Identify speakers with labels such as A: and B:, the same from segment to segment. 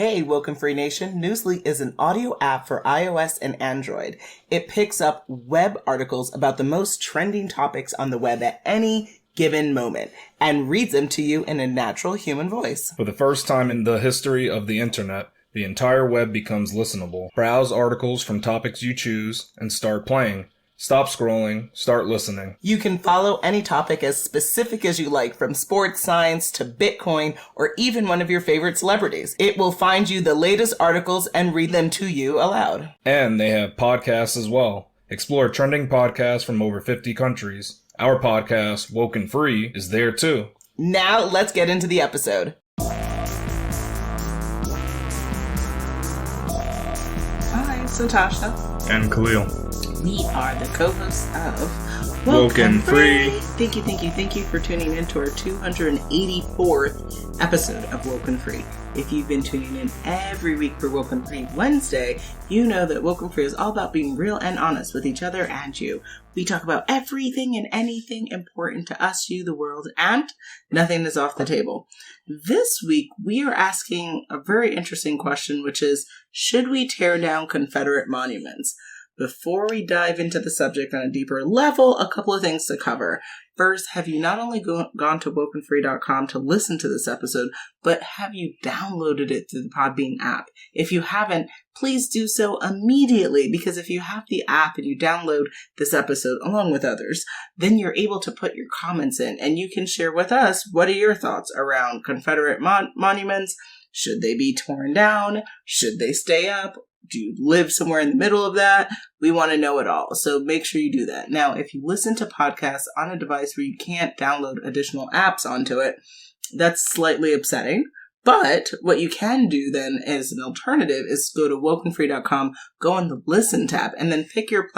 A: Hey, WokeNFree Nation, Newsly is an audio app for iOS and Android. It picks up web articles about the most trending topics on the web at any given moment and reads them to you in a natural human voice.
B: For the first time in the history of the internet, the entire web becomes listenable. Browse articles from topics you choose and start playing. Stop scrolling, start listening.
A: You can follow any topic as specific as you like, from sports, science to Bitcoin, or even one of your favorite celebrities. It will find you the latest articles and read them to you aloud.
B: And they have podcasts as well. Explore trending podcasts from over 50 countries. Our podcast, WokeNFree, is there too.
A: Now let's get into the episode. Hi, it's Natasha.
B: And Khalil.
A: We are the co-hosts of
B: WokeNFree.
A: Thank you for tuning in to our 284th episode of WokeNFree. If you've been tuning in every week for WokeNFree Wednesday, you know that WokeNFree is all about being real and honest with each other and you. We talk about everything and anything important to us, you, the world, and nothing is off the table. This week, we are asking a very interesting question, which is, should we tear down Confederate monuments? Before we dive into the subject on a deeper level, a couple of things to cover. First, have you not only gone to WokeNFree.com to listen to this episode, but have you downloaded it through the Podbean app? If you haven't, please do so immediately, because if you have the app and you download this episode along with others, then you're able to put your comments in and you can share with us what are your thoughts around Confederate monuments. Should they be torn down? Should they stay up? Do you live somewhere in the middle of that? We want to know it all. So make sure you do that. Now, if you listen to podcasts on a device where you can't download additional apps onto it, that's slightly upsetting. But what you can do then as an alternative is go to WokeNFree.com, go on the Listen tab, and then pick your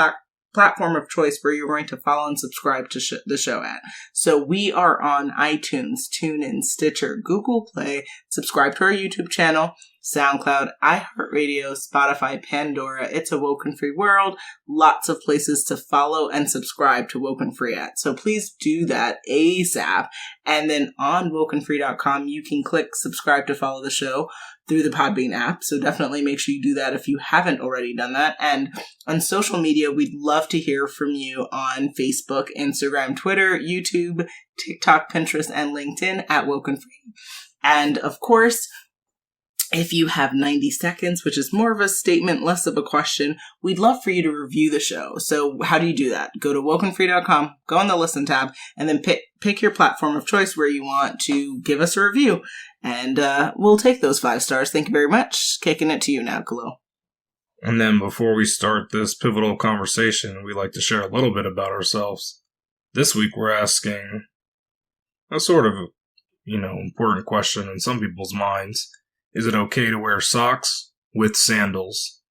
A: platform of choice where you're going to follow and subscribe to the show at. So we are on iTunes, TuneIn, Stitcher, Google Play. Subscribe to our YouTube channel, SoundCloud, iHeartRadio, Spotify, Pandora. It's a WokeNFree world. Lots of places to follow and subscribe to WokeNFree at. So please do that ASAP. And then on WokeNFree.com, you can click subscribe to follow the show through the Podbean app. So definitely make sure you do that if you haven't already done that. And on social media, we'd love to hear from you on Facebook, Instagram, Twitter, YouTube, TikTok, Pinterest, and LinkedIn at WokeNFree. And of course, if you have 90 seconds, which is more of a statement, less of a question, we'd love for you to review the show. So how do you do that? Go to WokeNFree.com, go on the Listen tab, and then pick your platform of choice where you want to give us a review. And we'll take those 5 stars. Thank you very much. Kicking it to you now, Khalil.
B: And then before we start this pivotal conversation, we like to share a little bit about ourselves. This week we're asking a sort of, important question in some people's minds. Is it okay to wear socks with sandals?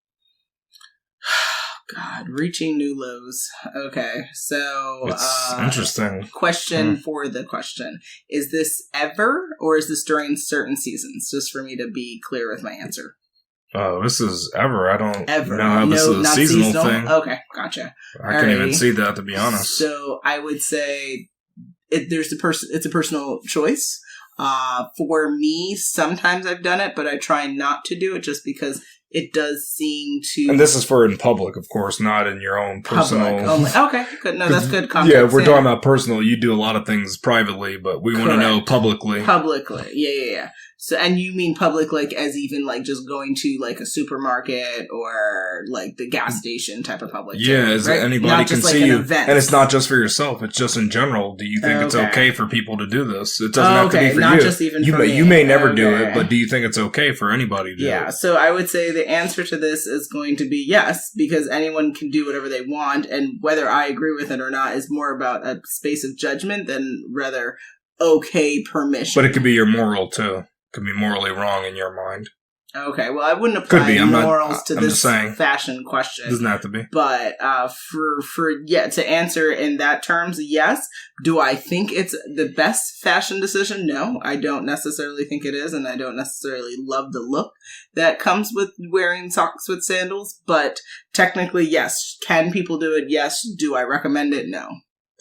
A: God, reaching new lows. Okay, so...
B: It's interesting.
A: Question for the question. Is this ever, or is this during certain seasons? Just for me to be clear with my answer.
B: Oh, this is ever. I don't
A: ever.
B: know how this is a seasonal thing.
A: Okay, gotcha.
B: I can't even see that, to be honest.
A: So I would say it's a personal choice. For me, sometimes I've done it, but I try not to do it just because it does seem to...
B: And this is for in public, of course, not in your own personal...
A: Okay, good. No, that's good context.
B: Yeah, we're talking about personal. You do a lot of things privately, but we want to know publicly.
A: Publicly, yeah. So, and you mean public, like, as even, like, just going to, like, a supermarket or, like, the gas station type of public.
B: Yeah, as
A: right?
B: anybody
A: not
B: can
A: just,
B: see
A: like,
B: you.
A: Event.
B: And it's not just for yourself. It's just in general. Do you think it's okay for people to do this? It doesn't have to be for
A: not
B: you.
A: Just even for me.
B: You may never do it, but do you think it's okay for anybody to do it?
A: Yeah, so I would say the answer to this is going to be yes, because anyone can do whatever they want, and whether I agree with it or not is more about a space of judgment than rather okay permission.
B: But it could be your moral, too. Could be morally wrong in your mind.
A: Okay, well, I wouldn't apply morals to this fashion question.
B: Doesn't have to be.
A: But to answer in that terms, yes. Do I think it's the best fashion decision? No, I don't necessarily think it is, and I don't necessarily love the look that comes with wearing socks with sandals. But technically, yes. Can people do it? Yes. Do I recommend it? No.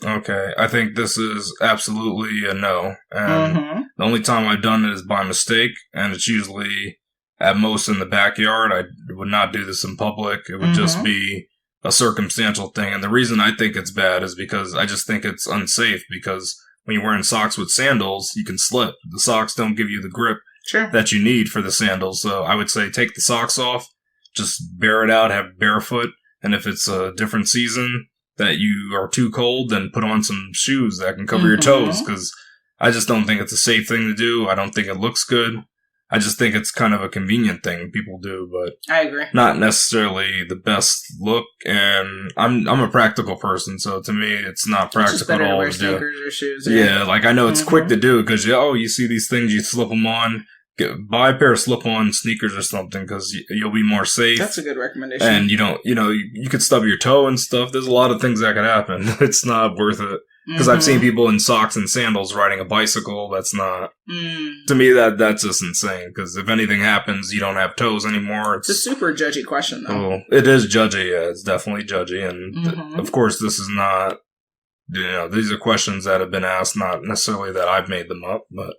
B: Okay, I think this is absolutely a no. And the only time I've done it is by mistake, and it's usually at most in the backyard. I would not do this in public. It would just be a circumstantial thing. And the reason I think it's bad is because I just think it's unsafe, because when you're wearing socks with sandals, you can slip. The socks don't give you the grip that you need for the sandals. So I would say take the socks off, just bear it out, have barefoot. And if it's a different season that you are too cold, then put on some shoes that can cover your toes, because I just don't think it's a safe thing to do. I don't think it looks good. I just think it's kind of a convenient thing people do, but
A: I agree.
B: Not necessarily the best look. And I'm a practical person, so to me, it's not practical at all to do.
A: Sneakers or shoes.
B: Yeah, like I know it's quick to do because you see these things, you slip them on. Buy a pair of slip-on sneakers or something, because you'll be more safe.
A: That's a good recommendation.
B: And you could stub your toe and stuff. There's a lot of things that could happen. It's not worth it. Because I've seen people in socks and sandals riding a bicycle. That's not... To me, that's just insane. Because if anything happens, you don't have toes anymore.
A: It's a super judgy question, though.
B: Oh, it is judgy, yeah. It's definitely judgy. And of course, this is not... these are questions that have been asked, not necessarily that I've made them up, but...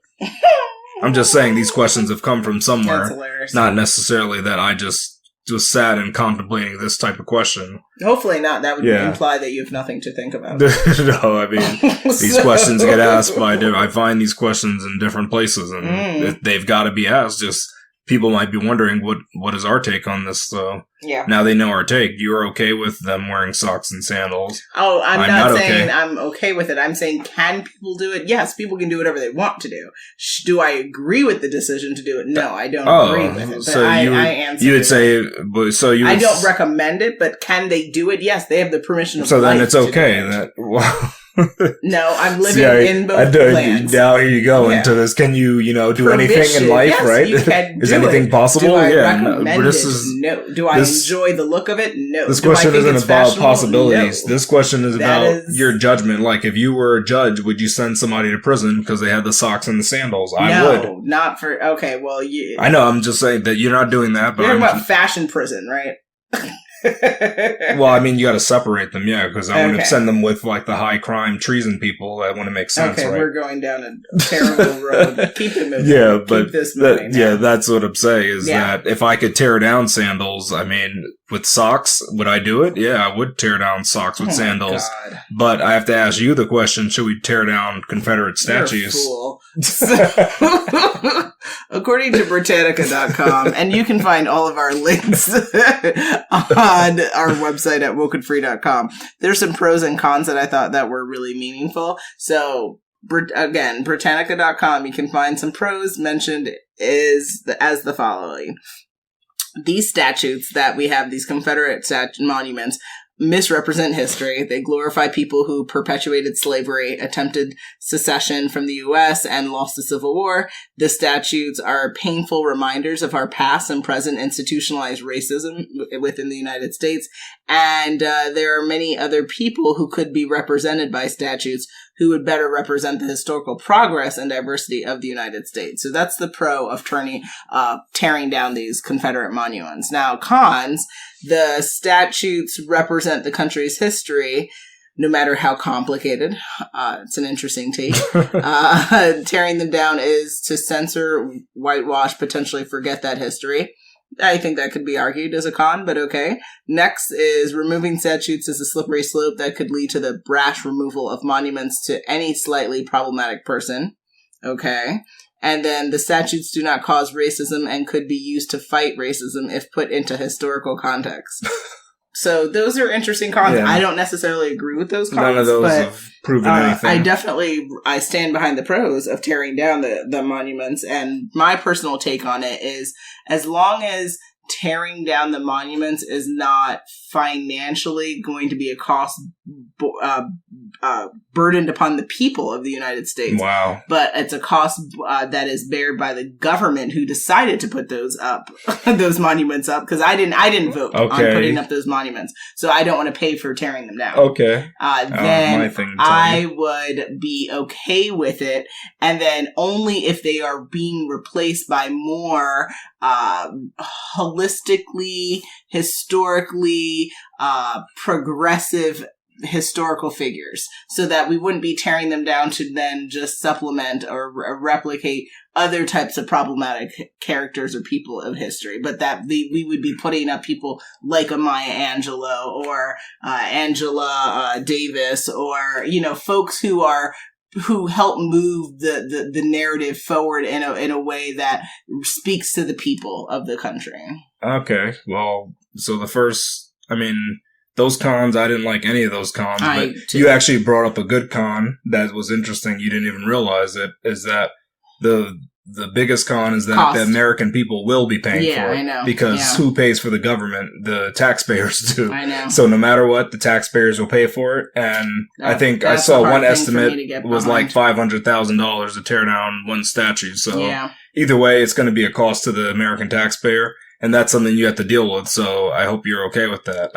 B: I'm just saying these questions have come from somewhere.
A: That's hilarious.
B: Not necessarily that I just sat and contemplating this type of question.
A: Hopefully not. That would imply that you have nothing to think about.
B: No, I mean, these questions get asked I find these questions in different places, and they've got to be asked. Just people might be wondering, what is our take on this? So now they know our take. You're okay with them wearing socks and sandals?
A: Oh, I'm not saying I'm okay with it. I'm saying, can people do it? Yes, people can do whatever they want to do. Do I agree with the decision to do it? No, I don't agree with it. But
B: so you would say, so you.
A: I don't recommend it, but can they do it? Yes, they have the permission of.
B: So then it's okay.
A: No, I'm living in both lands.
B: Now here you go into this. Can you, do anything in life, right?
A: You can
B: is anything possible?
A: Do I recommend it? No. Do I enjoy the look of it? No.
B: This question isn't about possibilities. No. This question is about your judgment. Like, if you were a judge, would you send somebody to prison because they had the socks and the sandals? I would.
A: No, not for... Okay, well...
B: I know, I'm just saying that you're not doing that, but...
A: You're talking about fashion prison, right?
B: Well, I mean, you got to separate them, because I wouldn't send them with like the high crime treason people. That wouldn't make sense.
A: Okay,
B: right?
A: We're going down a terrible road. Keep it moving.
B: Yeah, but
A: this
B: that's what I'm saying is that if I could tear down sandals, I mean, with socks, would I do it? Yeah, I would tear down socks with sandals. God. But I have to ask you the question: should we tear down Confederate statues?
A: You're a fool. According to Britannica.com, and you can find all of our links on our website at WokeNFree.com. There's some pros and cons that I thought that were really meaningful. So, again, Britannica.com, you can find some pros mentioned as the following. These statutes that we have, these Confederate monuments, misrepresent history. They glorify people who perpetuated slavery, attempted secession from the U.S., and lost the Civil War. The statutes are painful reminders of our past and present institutionalized racism within the United States. And there are many other people who could be represented by statutes who would better represent the historical progress and diversity of the United States. So that's the pro of tearing down these Confederate monuments. Now, cons, the statutes represent the country's history, no matter how complicated. It's an interesting take. Tearing them down is to censor, whitewash, potentially forget that history. I think that could be argued as a con, but okay. Next is removing statutes is a slippery slope that could lead to the brash removal of monuments to any slightly problematic person. Okay. And then the statutes do not cause racism and could be used to fight racism if put into historical context. So those are interesting cons. Yeah. I don't necessarily agree with those cons.
B: None of those have proven anything.
A: I stand behind the pros of tearing down the monuments. And my personal take on it is, as long as tearing down the monuments is not financially going to be a cost burdened upon the people of the United States.
B: Wow.
A: But it's a cost that is bared by the government who decided to put those monuments up, because I didn't vote on putting up those monuments. So I don't want to pay for tearing them down.
B: Okay.
A: Then I would be okay with it, and then only if they are being replaced by more holistically, historically, progressive historical figures, so that we wouldn't be tearing them down to then just supplement or replicate other types of problematic characters or people of history, but that we would be putting up people like a Maya Angelou or Angela Davis, or folks who help move the narrative forward in a way that speaks to the people of the country. Okay,
B: well, so those cons, I didn't like any of those cons, but you actually brought up a good con that was interesting. You didn't even realize it, is that the biggest con is that the American people will be paying for it. I know. Because who pays for the government? The taxpayers do. I know. So no matter what, the taxpayers will pay for it. And I think I saw one estimate was like $500,000 to tear down one statue. So either way, it's going to be a cost to the American taxpayer. And that's something you have to deal with. So I hope you're okay with that.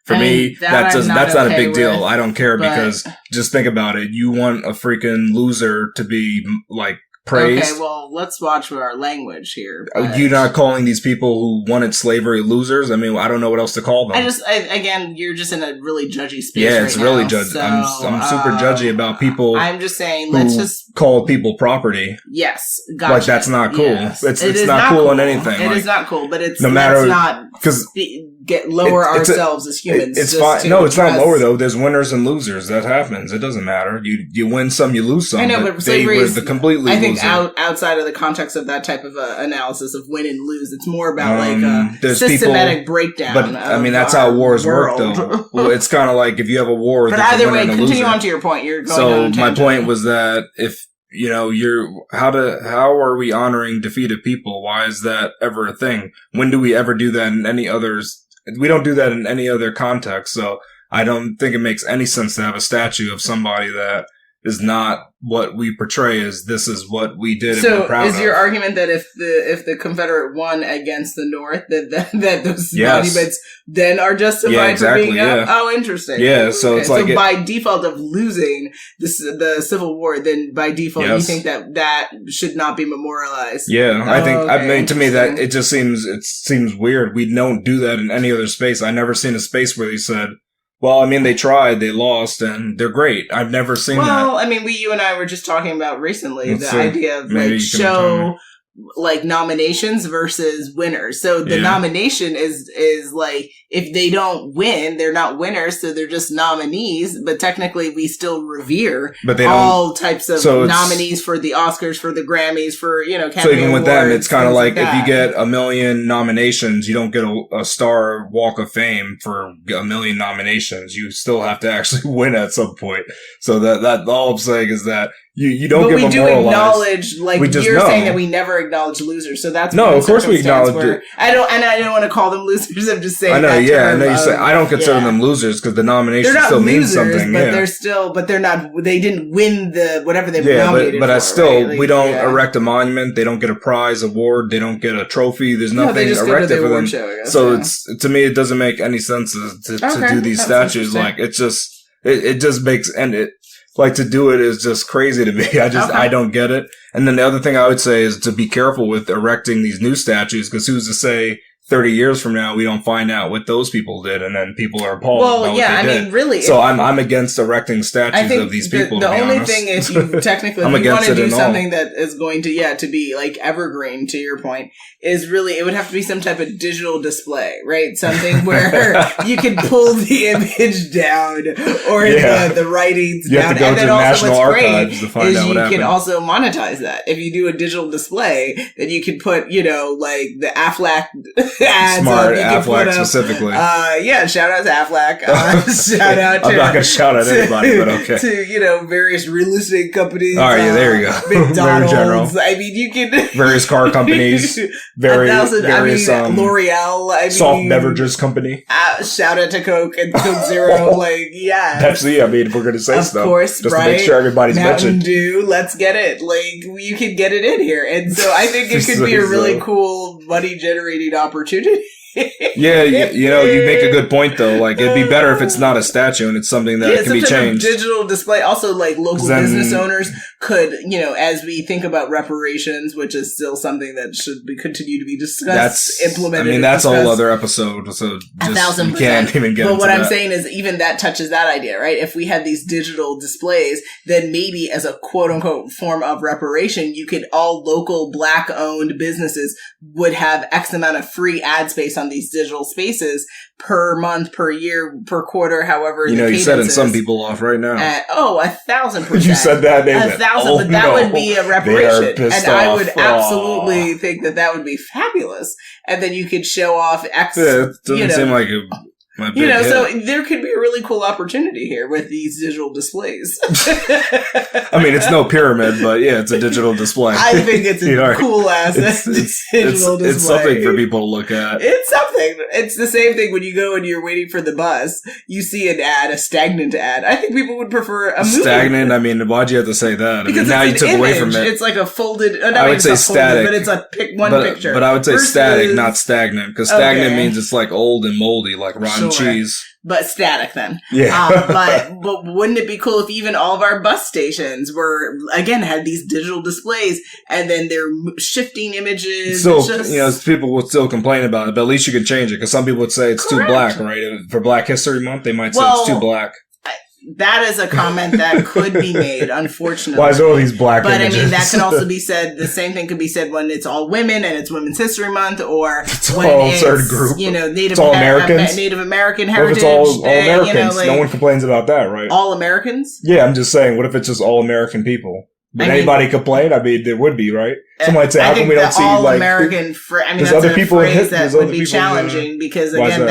B: For me, that's not a big deal. I don't care, because just think about it. You want a freaking loser to be like praised.
A: Okay, well, let's watch our language here.
B: You're not calling these people who wanted slavery losers? I don't know what else to call them.
A: Again, you're just in a really judgy space.
B: Yeah, it's really judgy. So, I'm super judgy about people.
A: I'm just saying, let's just
B: call people property.
A: Yes, gotcha.
B: Like, that's not cool. Yes. It's not cool in anything.
A: It is not cool, but it's no matter not because lower ourselves as humans.
B: It's fine. No, it's not lower though. There's winners and losers. That happens. It doesn't matter. You win some, you lose some.
A: I know, but slavery is
B: completely.
A: I think outside of the context of that type of analysis of win and lose, it's more about a systematic breakdown.
B: But that's how wars work, though. Well, it's kind of like if you have a war.
A: But either way, continue on to your point. You're going on a tangent.
B: My point was that if how are we honoring defeated people? Why is that ever a thing? When do we ever do that in any others? We don't do that in any other context, so I don't think it makes any sense to have a statue of somebody that is not what we portray as this is what we did and we're proud of.
A: So is your argument that if the Confederate won against the North, that those monuments then are justified for being up? Oh, interesting.
B: Yeah, so it's like...
A: So by default of losing the Civil War, then by default you think that should not be memorialized?
B: Yeah, to me that it seems weird. We don't do that in any other space. I've never seen a space where they said, well, they tried, they lost, and they're great. I've never seen that.
A: Well, you and I were just talking about recently idea of show nominations versus winners. So the nomination is like, if they don't win, they're not winners, so they're just nominees, but technically we still revere all types of nominees for the Oscars, for the Grammys, for, Academy
B: So even with
A: Awards,
B: them, it's kind of like if you get 1 million nominations, you don't get a Star Walk of Fame for 1 million nominations. You still have to actually win at some point. So that all I'm saying is that you don't get memorialized.
A: But we do acknowledge, you're saying that we never acknowledge losers. So that's
B: of course we acknowledge it.
A: I don't want to call them losers. I'm just saying.
B: I know. I know you say. I don't consider them losers because the nomination still means something.
A: But they're still. But they're not. They didn't win the whatever they were nominated for.
B: We don't erect a monument. They don't get a prize award. They don't get a trophy. There's nothing erected for them. So to me, it doesn't make any sense to do these statues. It just makes to do it is just crazy to me. I don't get it. And then the other thing I would say is to be careful with erecting these new statues, because who's to say 30 years from now, we don't find out what those people did, and then people are appalled about what they did.
A: Really.
B: So I'm against erecting statues of these people.
A: The only thing is, you technically, if you want to do something that is going to be like evergreen, to your point, is really, it would have to be some type of digital display, right? Something where you can pull the image down or the writings
B: you
A: down.
B: You have to go to the National Archives to find out what happened.
A: You can also monetize that. If you do a digital display, then you can put, the Aflac ads.
B: Smart Aflac specifically.
A: Shout out to Aflac. Shout out to...
B: I'm not going to shout out anybody, but okay.
A: To, various real estate companies.
B: All right, there you go.
A: McDonald's.
B: Very general.
A: You can...
B: Various car companies. L'Oreal.
A: Soft
B: beverages company.
A: Shout out to Coke and Coke Zero.
B: That's if we're going to say stuff.
A: Of course,
B: just to make sure everybody's
A: Mountain
B: mentioned.
A: Dew, let's get it. You can get it in here. And so I think it could be a really cool money generating opportunity.
B: You make a good point though. It'd be better if it's not a statue and it's something that can be changed.
A: Digital display. Also, local business owners could, as we think about reparations, which is still something that should continue to be discussed, implemented.
B: That's a whole other episode. So just,
A: 1,000%.
B: You can't even get
A: But
B: into
A: what I'm
B: that.
A: saying is even that touches that idea, right? If we had these digital displays, then maybe as a quote unquote form of reparation, all local Black owned businesses would have X amount of free ad space on these digital spaces per month, per year, per quarter, however.
B: You're setting some people off right now.
A: 1,000%.
B: You said that, David.
A: 1,000, but that would be a reparation. And I would
B: off.
A: absolutely think that would be fabulous. And then you could show off X.
B: Yeah, it doesn't seem like it.
A: So there could be a really cool opportunity here with these digital displays.
B: I mean, it's no pyramid, but yeah, it's a digital display.
A: I think it's a cool ass digital display.
B: It's something for people to look at.
A: It's something. It's the same thing when you go and you're waiting for the bus. You see an ad, a stagnant ad. I think people would prefer a movie.
B: Stagnant? I mean, why'd you have to say that?
A: Because
B: now you took away from it.
A: It's like a folded.
B: I would say static.
A: Folded, but it's one picture.
B: But I would say static, not stagnant. Because stagnant means it's like old and moldy, like rotten cheese.
A: But static then.
B: Yeah.
A: But wouldn't it be cool if even all of our bus stations had these digital displays and then they're shifting images?
B: Still, people would still complain about it, but at least you could change it because some people would say it's too black, right? For Black History Month, they might say it's too black.
A: That is a comment that could be made, unfortunately.
B: Why is all these black images?
A: But I mean, that can also be said, the same thing could be said when it's all women and it's Women's History Month, or
B: it's
A: when
B: all
A: it's,
B: certain group.
A: Native
B: Americans.
A: Native American heritage.
B: What if it's all Americans? No one complains about that, right?
A: All Americans?
B: Yeah, I'm just saying, what if it's just all American people? Would anybody complain? I mean, there would be, right? Someone might say, how come we don't see
A: American that's
B: other
A: a
B: people
A: phrase that would be challenging because again,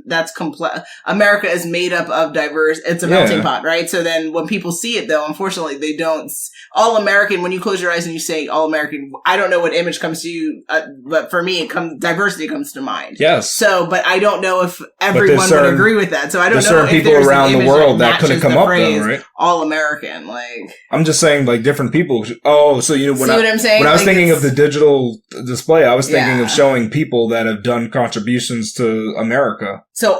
A: that's complex. America is made up of diverse. It's a melting pot, right? So then when people see it, though, unfortunately, they don't. All American. When you close your eyes and you say all American, I don't know what image comes to you, but for me, diversity comes to mind.
B: Yes.
A: So, but I don't know if everyone would agree with that. So I don't know
B: certain
A: if
B: people
A: there's
B: around
A: an
B: the world that couldn't come up though, right?
A: All American,
B: I'm just saying, different people. Oh, so
A: what I'm saying?
B: When I was thinking of the digital display, I was thinking of showing people that have done contributions to America.
A: So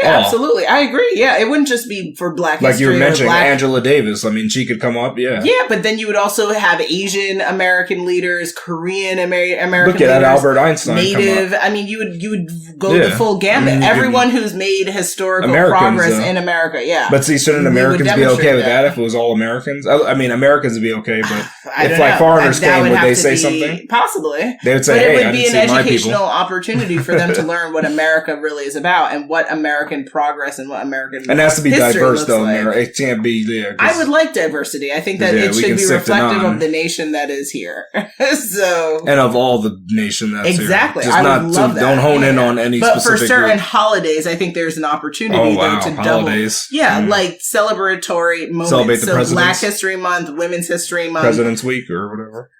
A: absolutely, I agree. Yeah, it wouldn't just be for Black history.
B: Like you were mentioning, Angela Davis. I mean, she could come up. Yeah,
A: but then you would also have Asian American leaders, Korean American
B: leaders. Look at Albert Einstein.
A: Native. I mean, you would go the full gamut. Everyone who's made historical progress in America. Yeah,
B: but see, shouldn't Americans be okay with that if it was all Americans? I mean, Americans would be okay, but if foreigners came, would they say something?
A: Possibly.
B: They would say,
A: "Hey, it would be an educational opportunity for them to learn what America really is about and what American progress and what American
B: and it has to be diverse, though.
A: Like.
B: It can't be there.
A: I would like diversity. I think that it should be reflective of the nation that is here. And
B: of all the nation that's
A: exactly.
B: Here. Just
A: I would love that.
B: Don't hone in on any specific.
A: But for certain
B: group.
A: Holidays, I think there's an opportunity to
B: holidays.
A: double. Yeah, like celebratory moments.
B: Celebrate the presidents.
A: Black History Month, Women's History Month,
B: President's Week, or whatever.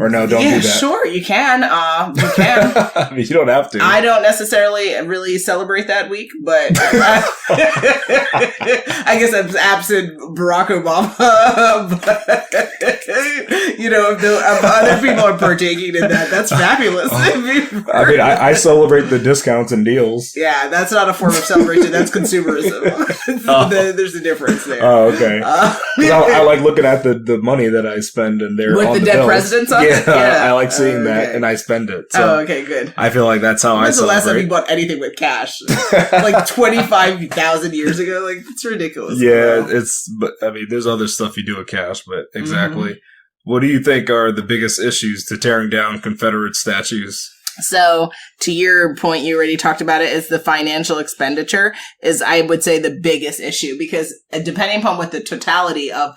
B: Or no, don't do that.
A: Yeah, sure, you can. You can.
B: I mean, you don't have to.
A: I don't necessarily really celebrate that week, but I guess I'm absent Barack Obama. But, if other people are partaking in that, that's fabulous.
B: I mean, I celebrate the discounts and deals.
A: Yeah, that's not a form of celebration. That's consumerism. There's a difference there.
B: Oh, okay. I like looking at the money that I spend and they're
A: with
B: on
A: the
B: dead
A: bills. Presidents on
B: it? I like seeing that and I spend it. So
A: okay, good.
B: I feel like that's how I celebrate. When's the last time
A: you bought anything with cash? Like 25,000 years ago? Like, it's ridiculous.
B: Yeah, but I mean, there's other stuff you do with cash, but exactly. Mm-hmm. What do you think are the biggest issues to tearing down Confederate statues?
A: So, to your point, you already talked about it, is the financial expenditure is, I would say, the biggest issue, because depending upon what the totality of,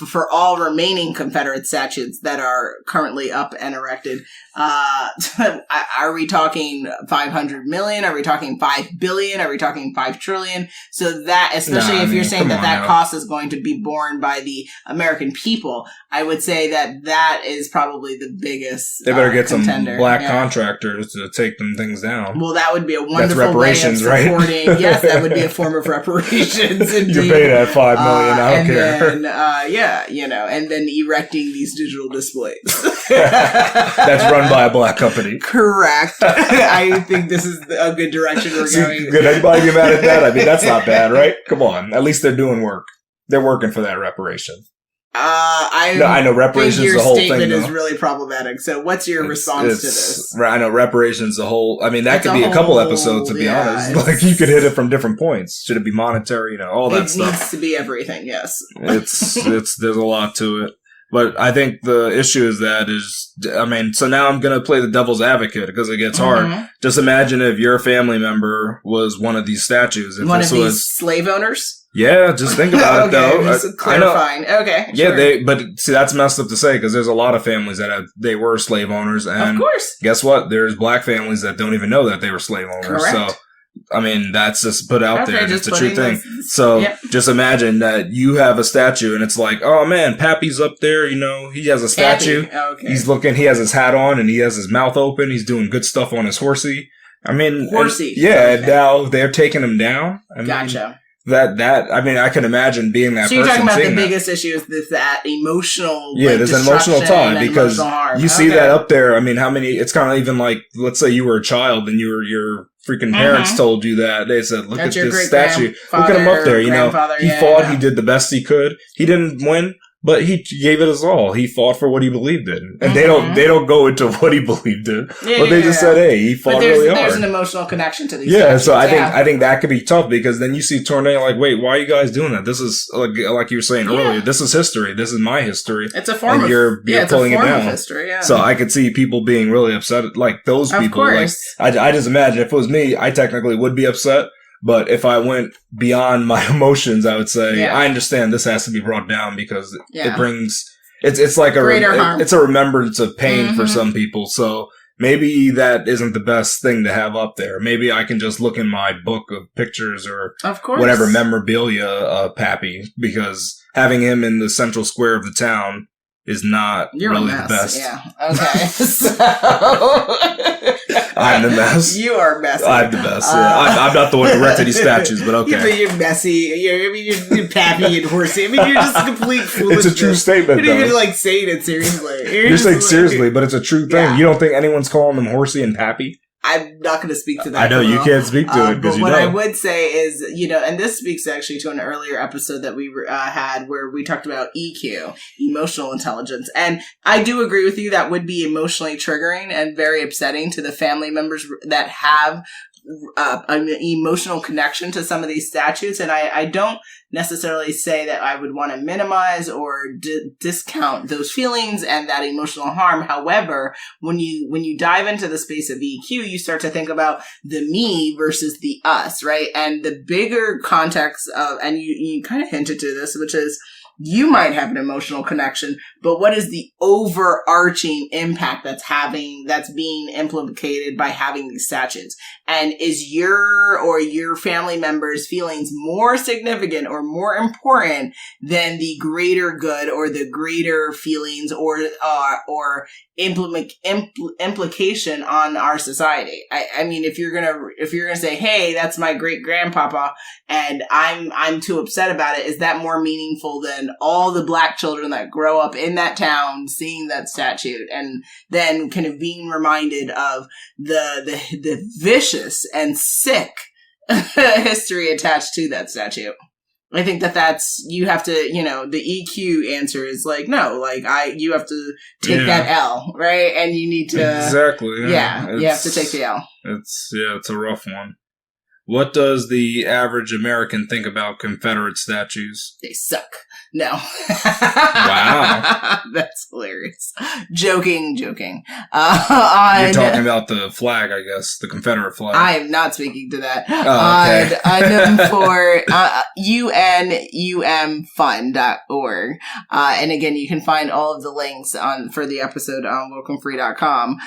A: for all remaining Confederate statues that are currently up and erected, are we talking 500 million? Are we talking 5 billion? Are we talking 5 trillion? So that, especially if you're saying that cost is going to be borne by the American people, I would say that is probably the biggest
B: They better get
A: contender.
B: Some black contractors to take them things down.
A: Well, that would be a wonderful way of supporting. Right? Yes, that would be a form of reparations. Indeed.
B: You pay that $5 million. I don't care.
A: Then, and then erecting these digital displays.
B: That's run by a black company.
A: Correct. I think this is a good direction we're going.
B: Could anybody be mad at that? I mean, that's not bad, right? Come on. At least they're doing work. They're working for that reparation.
A: I
B: know reparations
A: think
B: is the whole
A: your statement
B: thing,
A: is
B: though.
A: really problematic. So what's your response to this?
B: I know reparations the whole. I mean, that
A: It's
B: could
A: a
B: be a couple
A: whole-
B: episodes, to be
A: yeah,
B: honest.
A: it's-
B: Like, you could hit it from different points. Should it be monetary? All that
A: It
B: stuff.
A: needs to be everything, yes.
B: There's a lot to it. But I think the issue is so now I'm going to play the devil's advocate because it gets hard. Just imagine if your family member was one of these statues. If
A: One
B: this
A: of these
B: was,
A: slave owners?
B: yeah, just think about it though.
A: Just clarifying. Okay.
B: Yeah,
A: sure.
B: but see, that's messed up to say because there's a lot of families that they were slave owners. And
A: of course.
B: guess what? There's black families that don't even know that they were slave owners.
A: Correct.
B: So, I mean, that's just put out there. It's a true thing.
A: So
B: just imagine that you have a statue and it's like, oh man, Pappy's up there. He has a statue.
A: Okay.
B: He's looking, he has his hat on and he has his mouth open. He's doing good stuff on his horsey. I mean,
A: horsey.
B: And now they're taking him down.
A: Gotcha.
B: I can imagine being that person.
A: So you're talking about the
B: that.
A: biggest issue is that emotional,
B: there's an emotional tie because
A: harm.
B: You see that up there. I mean, how many? It's kind of even like, let's say you were a child and your freaking parents told you that. They said, "Look at this statue. Look at him up there. He fought. He did the best he could. He didn't win." But he gave it his all. He fought for what he believed in, and they don't go into what he believed in. But they just said, "Hey, he fought really hard."
A: There's an emotional connection to these.
B: Yeah, so I think that could be tough because then you see Tornado like, wait, why are you guys doing that? This is like you were saying earlier. This is history. This is my history.
A: It's a form of
B: you're pulling it down.
A: History. Yeah.
B: So I could see people being really upset. Like those people.
A: Of course.
B: I just imagine if it was me, I technically would be upset. But if I went beyond my emotions, I would say, I understand this has to be brought down because it brings, it's like it's a remembrance of pain for some people. So maybe that isn't the best thing to have up there. Maybe I can just look in my book of pictures or whatever memorabilia of Pappy, because having him in the central square of the town is not really the best.
A: Yeah. Okay. So
B: I'm the mess.
A: You are messy.
B: I'm the best. I'm not the one who erected these statues, but okay.
A: Yeah, but you're messy. You're Pappy and horsey. I mean, you're just a complete foolishness.
B: It's a true statement, though.
A: You're saying it seriously.
B: You're saying seriously, but it's a true thing. Yeah. You don't think anyone's calling them horsey and Pappy?
A: I'm not going to speak to that.
B: I know you can't speak to it because you
A: But
B: know.
A: what I would say is, and this speaks actually to an earlier episode that we had where we talked about EQ, emotional intelligence. And I do agree with you, that would be emotionally triggering and very upsetting to the family members that have an emotional connection to some of these statutes. And I don't necessarily say that I would want to minimize or discount those feelings and that emotional harm. However, when you dive into the space of EQ, you start to think about the me versus the us, right? And the bigger context of, and you kind of hinted to this, which is, you might have an emotional connection, but what is the overarching impact that's being implicated by having these statutes? And is your family members' feelings more significant or more important than the greater good or the greater feelings or implication on our society? I mean, if you're gonna say, hey, that's my great grandpapa and I'm too upset about it, is that more meaningful than all the black children that grow up in that town seeing that statute and then kind of being reminded of the vicious and sick history attached to that statute? I think that's, you have to, the EQ answer is like, no, you have to take that L, right? And you need to.
B: Exactly.
A: Yeah, you have to take the L.
B: It's a rough one. What does the average American think about Confederate statues?
A: They suck. No.
B: Wow.
A: That's hilarious. Joking.
B: You're talking about the flag, I guess, the Confederate flag.
A: I am not speaking to that.
B: Oh, okay.
A: On for unumfund.org. And again, you can find all of the links for the episode on WokeNFree.com.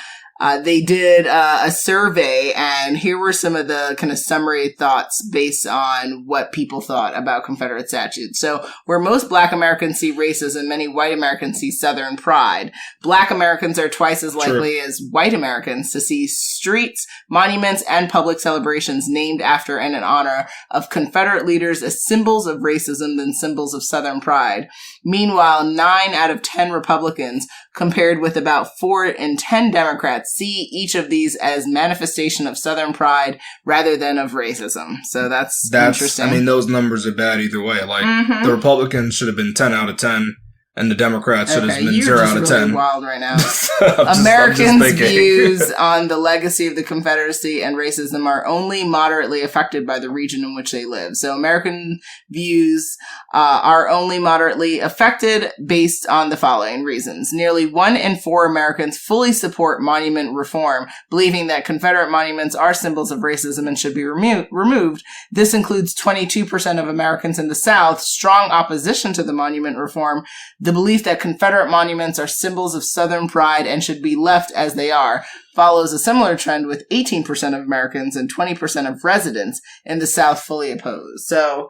A: They did a survey, and here were some of the kind of summary thoughts based on what people thought about Confederate statues. So, where most Black Americans see racism, many white Americans see Southern pride. Black Americans are twice as likely as white Americans to see streets, monuments, and public celebrations named after and in honor of Confederate leaders as symbols of racism than symbols of Southern pride. Meanwhile, 9 out of 10 Republicans, compared with about 4 in 10 Democrats, see each of these as manifestation of Southern pride rather than of racism. So that's interesting.
B: I mean, those numbers are bad either way. The Republicans should have been 10 out of 10. And the Democrats should have been
A: you're
B: 0
A: just
B: out of
A: really
B: 10.
A: wild right now.
B: I'm
A: Americans'
B: just thinking.
A: views on the legacy of the Confederacy and racism are only moderately affected by the region in which they live. So American views are only moderately affected based on the following reasons. Nearly 1 in 4 Americans fully support monument reform, believing that Confederate monuments are symbols of racism and should be removed. This includes 22% of Americans in the South, strong opposition to the monument reform, the belief that Confederate monuments are symbols of Southern pride and should be left as they are, follows a similar trend with 18% of Americans and 20% of residents in the South fully opposed. So,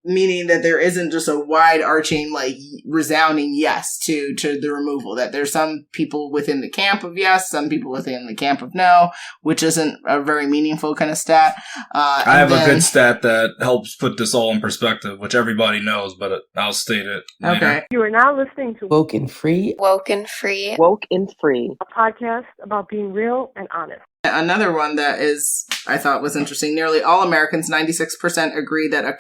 A: meaning that there isn't just a wide arching, like, resounding yes to the removal, that there's some people within the camp of yes, some people within the camp of no, which isn't a very meaningful kind of stat.
B: I have a good stat that helps put this all in perspective, which everybody knows, but I'll state it later.
A: Okay.
C: You are now listening to
D: WokeNFree.
E: WokeNFree.
D: WokeNFree.
C: a podcast about being real and honest.
A: Another one that I thought was interesting. Nearly all Americans, 96%, agree that a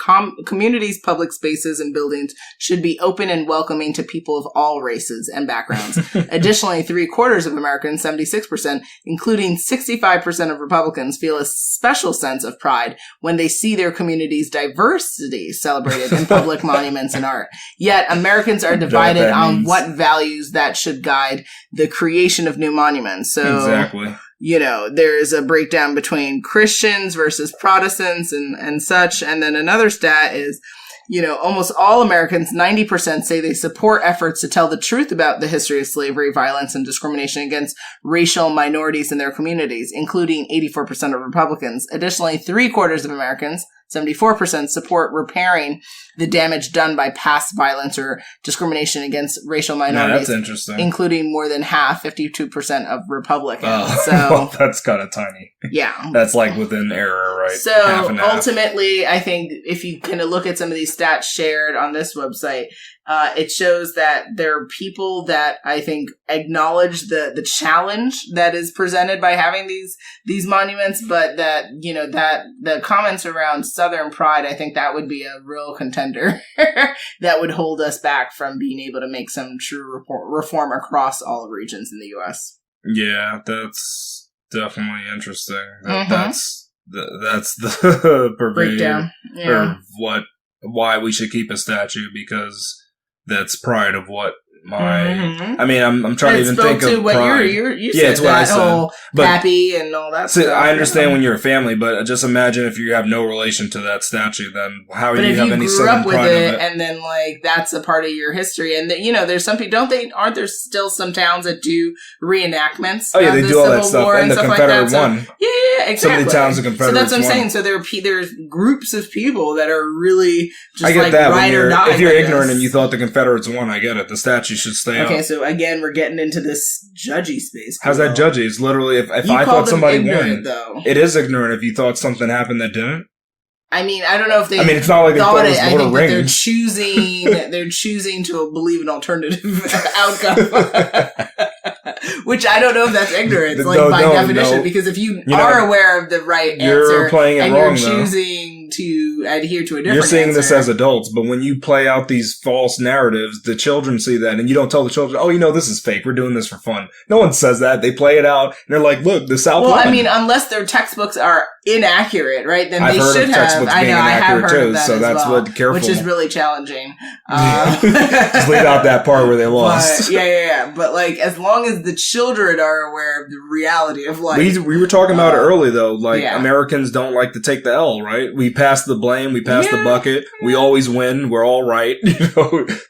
A: community's public spaces and buildings should be open and welcoming to people of all races and backgrounds. Additionally, 3/4 of Americans, 76%, including 65% of Republicans, feel a special sense of pride when they see their community's diversity celebrated in public monuments and art. Yet, Americans are divided on what values that should guide the creation of new monuments. So,
B: exactly.
A: There's a breakdown between Christians versus Protestants and such. And then another stat is, almost all Americans, 90%, say they support efforts to tell the truth about the history of slavery, violence, and discrimination against racial minorities in their communities, including 84% of Republicans. Additionally, 3/4 of Americans, 74%, support repairing the damage done by past violence or discrimination against racial minorities.
B: That's interesting.
A: Including more than half, 52% of Republicans.
B: Oh,
A: So,
B: well, that's kind of tiny.
A: Yeah.
B: That's like within error, right?
A: So
B: half and half.
A: ultimately, I think if you kind of look at some of these stats shared on this website, it shows that there are people that I think acknowledge the challenge that is presented by having these monuments, but that, that the comments around Southern pride, I think that would be a real contender that would hold us back from being able to make some true reform across all regions in the U.S.
B: Yeah, that's definitely interesting. That's the
A: breakdown. Yeah.
B: Or why we should keep a statue, because that's pride of what I mean, I'm trying to even think of
A: what
B: pride.
A: You said
B: it's what I said.
A: whole happy and all that stuff.
B: I understand when you're a family, but just imagine if you have no relation to that statue, then how do you have any southern pride of it?
A: And then, that's a part of your history. And, there's some people, aren't there still some towns that do reenactments?
B: Oh, yeah, they do all that stuff. And the Confederate one.
A: Yeah, exactly.
B: So many towns of Confederate.
A: So that's what I'm saying. So there's groups of people that are really just
B: I get that.
A: ride or die.
B: If you're ignorant and you thought the Confederates won, I get it. The statue should stay up.
A: Okay, so again, we're getting into this judgy space.
B: How's that judgy? It's literally, if I thought somebody won,
A: though.
B: It is ignorant if you thought something happened that didn't.
A: I mean, I don't know if they.
B: I mean, it's not like they thought it was Lord of Rings.
A: They're choosing to believe an alternative outcome. Which I don't know if that's ignorance, by definition, because if you are aware of the right answer and you're choosing to adhere to a different
B: You're seeing
A: answer.
B: this as adults, but when you play out these false narratives, the children see that, and you don't tell the children, oh, this is fake, we're doing this for fun. No one says that. They play it out, and they're like, look, the South won.
A: I mean, unless their textbooks are inaccurate, right, then
B: I've
A: they
B: heard
A: should
B: of textbooks
A: have.
B: being
A: I have
B: inaccurate
A: heard
B: too,
A: of that
B: so
A: as
B: that's
A: well,
B: what, careful.
A: which is really challenging.
B: Just leave out that part where they lost.
A: But, yeah. But, as long as the children are aware of the reality of life.
B: We were talking about it early, though. Americans don't like to take the L, right? We pass the blame, we pass the bucket, we always win, we're all right.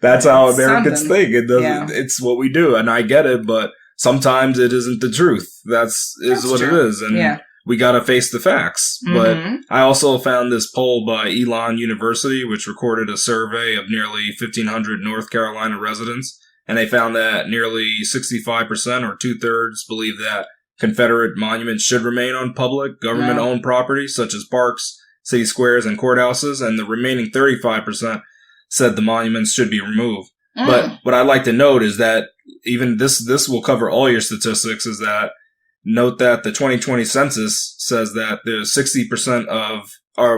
B: That's how Americans think. It doesn't. It's what we do, and I get it, but sometimes it isn't the truth. That's what
A: true.
B: it is, and we gotta face the facts. But I also found this poll by Elon University, which recorded a survey of nearly 1,500 North Carolina residents, and they found that nearly 65%, or 2/3, believe that Confederate monuments should remain on public, government-owned property, such as parks, city squares, and courthouses, and the remaining 35% said the monuments should be removed. But what I'd like to note is that even this will cover all your statistics, is that note that the 2020 census says that there's 60% of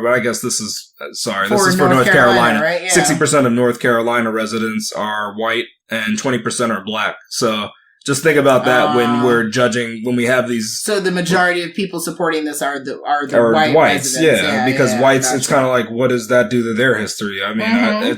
B: but I guess this is, sorry, this
A: For
B: is for
A: North
B: North Carolina.
A: right? Yeah.
B: 60% of North Carolina residents are white and 20% are black. So just think about that when we're judging, when we have these.
A: So the majority of people supporting this are the white
B: whites,
A: residents.
B: because whites, it's kind of like, what does that do to their history? I mean,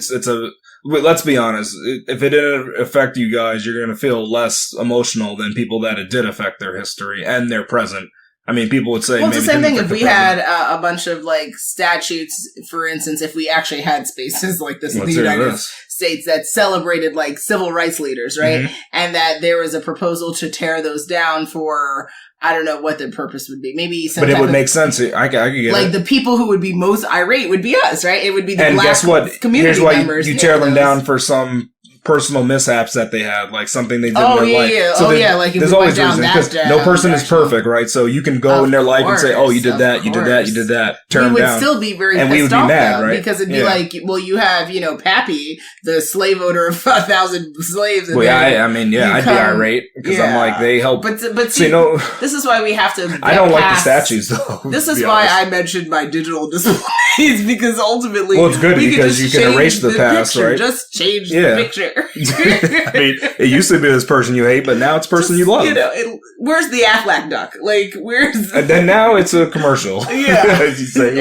B: let's be honest. If it didn't affect you guys, you're going to feel less emotional than people that it did affect their history and their present. I mean, people would say,
A: well,
B: maybe
A: it's the same thing.
B: didn't
A: If
B: affect
A: we
B: the
A: had
B: present.
A: a bunch of like statutes, for instance, if we actually had spaces like this in
B: Let's
A: the
B: hear
A: United
B: this.
A: States that celebrated like civil rights leaders, right?
B: Mhm.
A: And that there was a proposal to tear those down for, I don't know what the purpose would be. Maybe some
B: But it
A: type
B: would
A: of,
B: make sense. I could get
A: like
B: it.
A: the people who would be most irate would be us, right? It would be the
B: And
A: black
B: guess what?
A: community
B: Here's why
A: members.
B: you tear them down for some personal mishaps that they had, like something they did
A: Oh,
B: in their
A: yeah,
B: life.
A: yeah.
B: So
A: Oh, yeah, like if
B: there's
A: we
B: always
A: went down
B: reasons,
A: that
B: because no person is
A: direction.
B: perfect, right? So you can go
A: Of
B: in their life and say, "Oh, you did
A: course,
B: that, you did that, you did that," tear
A: we
B: them
A: would
B: down.
A: still be very
B: And
A: pissed
B: we would be
A: off,
B: mad,
A: though,
B: right?
A: because it'd be
B: Yeah.
A: like, well, you have, Pappy, the slave owner of 1,000 slaves. And
B: Well,
A: then
B: I mean,
A: you
B: I'd be
A: come-
B: irate because I'm like, they help.
A: But
B: So,
A: see, this is why we have to.
B: I don't like the
A: past-
B: statues though.
A: This
B: to
A: is
B: be
A: why
B: honest.
A: I mentioned my digital displays, because ultimately,
B: Well, it's good
A: we
B: because
A: just
B: you can
A: change
B: erase the past,
A: picture.
B: right?
A: Just change
B: Yeah.
A: the picture.
B: I mean, it used to be this person you hate, but now it's person you love.
A: Where's the Aflac duck? Like, where's?
B: And then now it's a commercial.
A: Yeah.
B: As you say,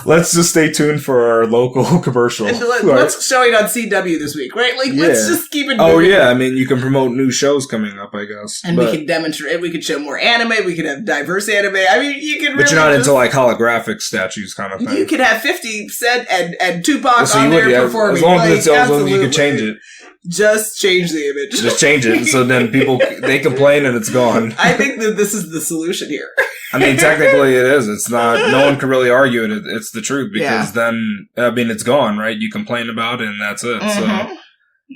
B: let's just stay tuned for our local commercial.
A: And
B: Right.
A: what's showing on CW this week, right? Like, let's
B: Yeah.
A: just keep it.
B: Oh
A: moving.
B: yeah, I mean, you can promote new shows coming up, I guess.
A: And we can demonstrate. We could show more anime. We could have diverse anime. I mean, you can.
B: But
A: really
B: you're not
A: just,
B: into like holographic statues kind of thing.
A: You could have 50 Cent and Tupac
B: So
A: on
B: you
A: there
B: would, yeah,
A: performing.
B: as long as
A: like,
B: it's as long as you can
A: absolutely.
B: change it.
A: Just change the image.
B: Just change it, so then people they complain and it's gone.
A: I think that this is the solution here.
B: I mean, technically it is. It's not. No one can really argue it. It's the truth because then I mean it's gone, right? You complain about it and that's it.
A: Mhm.
B: So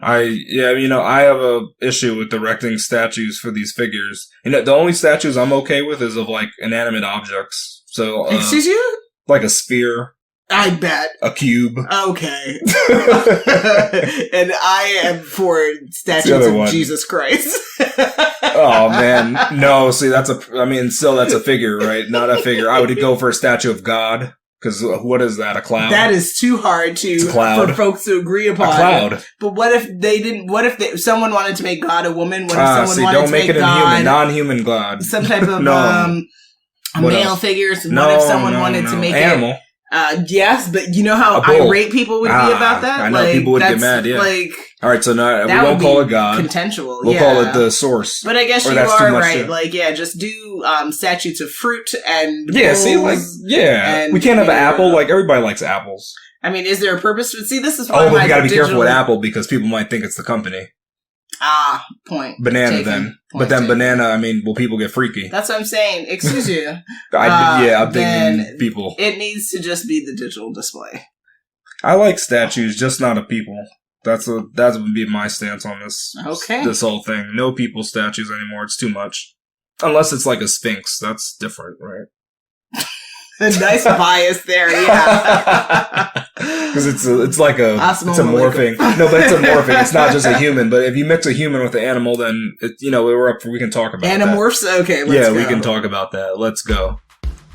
B: I have a issue with erecting statues for these figures. The only statues I'm okay with is of like inanimate objects. So
A: Excuse you?
B: like a sphere,
A: I bet.
B: a cube.
A: Okay. And I am for statues
B: other
A: of
B: one.
A: Jesus Christ.
B: Oh man, no. See, that's a figure, right? Not a figure. I would go for a statue of God because what is that? A cloud?
A: That is too hard
B: It's a cloud.
A: for folks to agree
B: a
A: upon.
B: cloud.
A: But what if they didn't? What if someone wanted to make God a woman? What if someone wanted
B: don't
A: to
B: make
A: make
B: it a human,
A: God
B: non-human God.
A: some type of
B: No.
A: a
B: What
A: male
B: else?
A: figure? So
B: No,
A: what if someone
B: no,
A: wanted
B: no.
A: to make
B: animal.
A: it? Yes, but you know how
B: A bull.
A: irate people would be about that.
B: I know,
A: like,
B: people would get
A: that's,
B: mad, yeah.
A: Like
B: All right, so now we
A: that
B: won't
A: would
B: call
A: be
B: it God.
A: contentual.
B: We'll
A: yeah.
B: call it the source.
A: But I guess
B: Or
A: you
B: that's too
A: are
B: much
A: right.
B: to-
A: Like, yeah, just do statues of fruit and
B: Yeah, see, like,
A: bulls.
B: yeah,
A: and
B: we can't have an
A: figure-
B: apple. Like everybody likes apples.
A: I mean, is there a purpose to see? This is why
B: Oh, but
A: my
B: we got to be careful with
A: digital-
B: apple because people might think it's the company.
A: Point.
B: Banana
A: taken.
B: then,
A: Point
B: but then
A: taken.
B: banana. I mean, will people get freaky?
A: That's what I'm saying. Excuse you.
B: I'm
A: then
B: thinking people.
A: It needs to just be the digital display.
B: I like statues, just not of people. That would be my stance on this.
A: Okay.
B: This whole thing. No people statues anymore. It's too much. Unless it's like a sphinx. That's different, right?
A: A nice bias there, yeah.
B: Because it's like a
A: Assalamu
B: morphing.
A: alaikum.
B: No, but it's a morphing. It's not just a human. But if you mix a human with an animal, then we're up for. We can talk about that.
A: Animorphs? Okay, let's go.
B: We can talk about that. Let's go.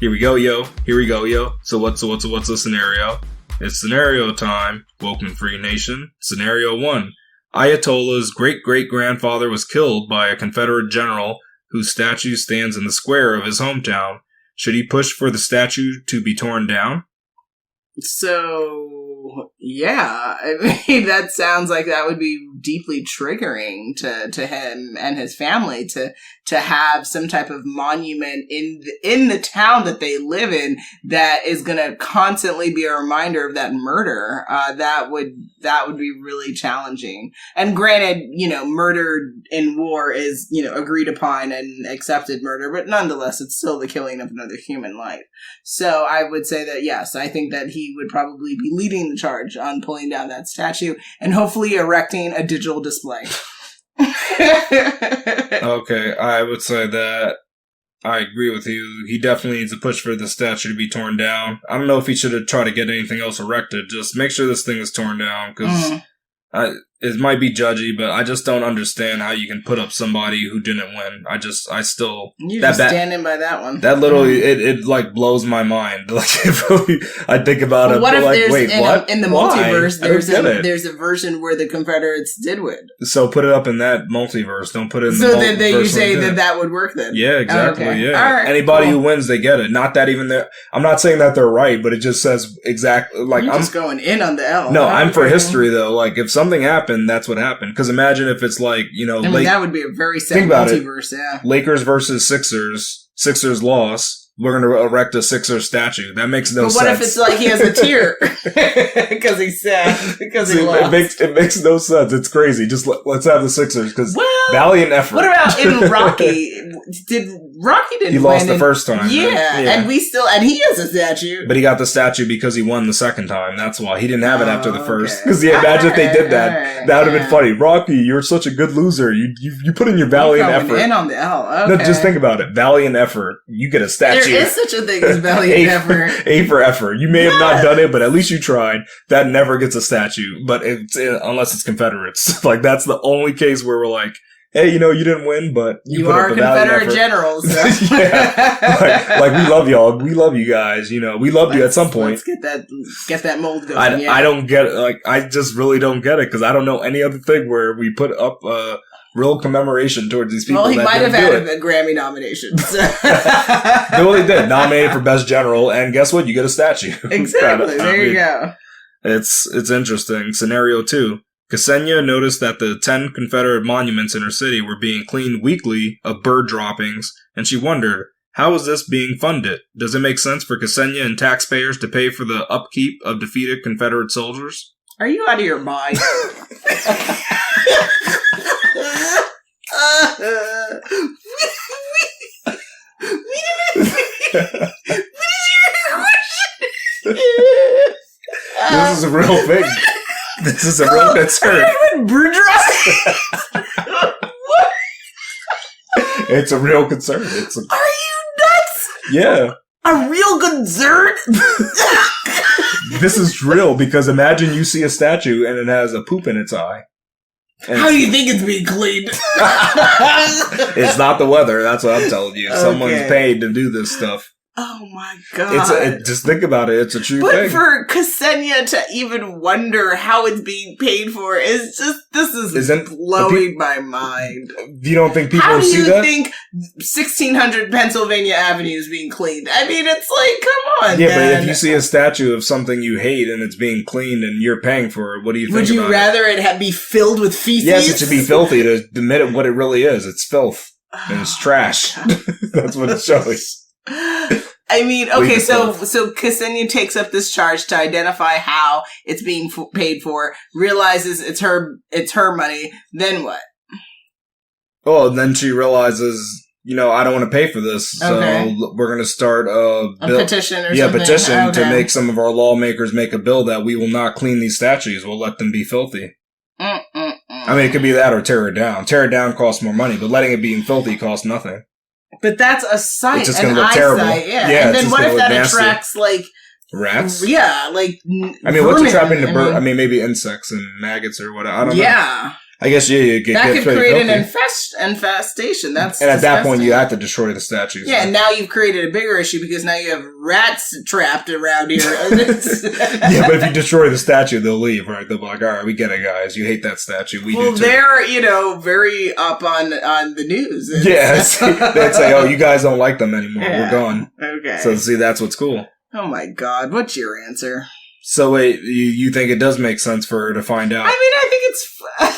B: Here we go, yo. Here we go, yo. So what's the scenario? It's scenario time. WokeNFree Nation. Scenario 1. Ayatollah's great-great-grandfather was killed by a Confederate general whose statue stands in the square of his hometown. Should he push for the statue to be torn down?
A: So, yeah, I mean, that sounds like that would be deeply triggering to him and his family to have some type of monument in the town that they live in that is going to constantly be a reminder of that murder. That would be really challenging. And granted, murder in war is, agreed upon and accepted murder, but nonetheless, it's still the killing of another human life. So I would say that, yes, I think that he would probably be leading the charge on pulling down that statue and hopefully erecting a digital display.
B: Okay, I would say that I agree with you. He definitely needs to push for the statue to be torn down. I don't know if he should have tried to get anything else erected. Just make sure this thing is torn down because it might be judgy, but I just don't understand how you can put up somebody who didn't win. I still...
A: You're just standing by that one.
B: That literally, it like blows my mind. Like, really, I think about it,
A: what if
B: like,
A: there's,
B: wait, what?
A: In the multiverse, there's a version where the Confederates did win.
B: So put it up in that multiverse. Don't put it in the
A: multiverse.
B: multiverse.
A: So then you say that would work then?
B: Yeah, exactly, yeah.
A: All right,
B: anybody who wins, they get it. Not that even they're... I'm not saying that they're right, but it just says exactly... Like,
A: You're just going in on the L.
B: No, I'm for history, though. Like, if something happened, that's what happened. Because imagine if it's like, you know...
A: that would be a very sad multiverse, yeah.
B: Lakers versus Sixers. Sixers lost. We're going to erect a Sixers statue. That makes no sense.
A: But what if it's like he has a tear? Because he's sad. Because he lost.
B: It makes no sense. It's crazy. Just let's have the Sixers. Because valiant effort.
A: What about in Rocky? Rocky didn't win.
B: He lost the first time.
A: Yeah, right? And he has a statue.
B: But he got the statue because he won the second time. That's why. He didn't have it after the first. Because imagine if they did that.
A: Right,
B: that would have been funny. Rocky, you're such a good loser. You put in your valiant effort.
A: In on the L. Okay.
B: No, just think about it. Valiant effort. You get a statue.
A: There is such a thing as valiant effort.
B: A for effort. You may have not done it, but at least you tried. That never gets a statue. But unless it's Confederates. Like, that's the only case where we're like, hey, you know, you didn't win, but you put
A: are
B: up a
A: Confederate generals. So.
B: Yeah. like we love y'all. We love you guys. You know, we loved you at some point.
A: Let's get that mold going.
B: I don't get it. Like, I just really don't get it because I don't know any other thing where we put up a real commemoration towards these people.
A: Well, he might have had a Grammy nomination.
B: No, he did. Nominated for Best General, and guess what? You get a statue.
A: Exactly. There you go.
B: It's interesting. Scenario 2. Ksenia noticed that the 10 Confederate monuments in her city were being cleaned weekly of bird droppings, and she wondered, how is this being funded? Does it make sense for Ksenia and taxpayers to pay for the upkeep of defeated Confederate soldiers?
A: Are you out of your mind?
B: This is a real thing. This is a real concern.
A: Bird
B: It's a real concern.
A: Are you nuts?
B: Yeah.
A: A real concern?
B: This is real because imagine you see a statue and it has a poop in its eye.
A: How do you think it's being cleaned?
B: It's not the weather. That's what I'm telling you. Okay. Someone's paid to do this stuff.
A: Oh my god!
B: Just think about it. It's a true
A: thing.
B: But
A: for Ksenia to even wonder how it's being paid for is just blowing my mind.
B: You don't think people see that?
A: How do you think 1600 Pennsylvania Avenue is being cleaned? I mean, it's like, come on,
B: yeah,
A: man.
B: But if you see a statue of something you hate and it's being cleaned and you're paying for it, what do you think?
A: Would you rather it be filled with feces?
B: Yes, it should be filthy to admit it what it really is. It's filth and it's trash. That's what it shows.
A: I mean, okay, so Ksenia takes up this charge to identify how it's being paid for, realizes it's her money, then what?
B: Oh, then she realizes, you know, I don't want to pay for this, so we're going to start a
A: petition or something.
B: Yeah, petition to make some of our lawmakers make a bill that we will not clean these statues, we'll let them be filthy. I mean, it could be that or tear it down. Tear it down costs more money, but letting it be filthy costs nothing.
A: But that's a sight,
B: it's just gonna look terrible.
A: Yeah. And then what if that attracts, like...
B: Rats?
A: Yeah, like
B: I mean, what's attracting the bird? I mean, maybe insects and maggots or whatever. I don't know.
A: Yeah.
B: I guess, you get
A: that could create
B: filthy.
A: An infestation. That's
B: and at that point, you have to destroy the statues.
A: Yeah, and now you've created a bigger issue because now you have rats trapped around here.
B: Yeah, but if you destroy the statue, they'll leave, right? They'll be like, all right, we get it, guys. You hate that statue. We do too.
A: They're, very up on the news.
B: Yeah, they'd say, oh, you guys don't like them anymore. Yeah. We're gone.
A: Okay.
B: So, see, that's what's cool.
A: Oh, my God. What's your answer?
B: So, wait, you think it does make sense for her to find out?
A: I mean, I think it's...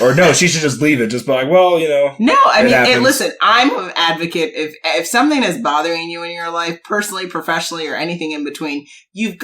B: Or no, she should just leave it. Just be like, well, you know.
A: No, I mean, listen, I'm an advocate. If something is bothering you in your life, personally, professionally, or anything in between, you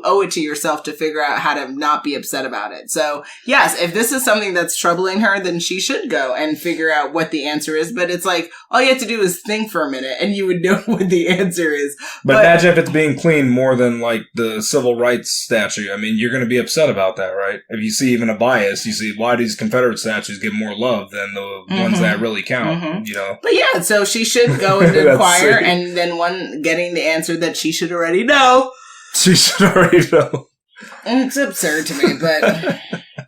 A: owe it to yourself to figure out how to not be upset about it. So, yes, if this is something that's troubling her, then she should go and figure out what the answer is. But it's like, all you have to do is think for a minute, and you would know what the answer is.
B: But imagine if it's being cleaned more than, like, the civil rights statue. I mean, you're going to be upset about that, right? If you see even a bias, you see, why these Confederate statues get more love than the ones that really count, you know?
A: But yeah, so she should go and inquire, and then getting the answer that she should already know.
B: She should already know.
A: And it's absurd to me, but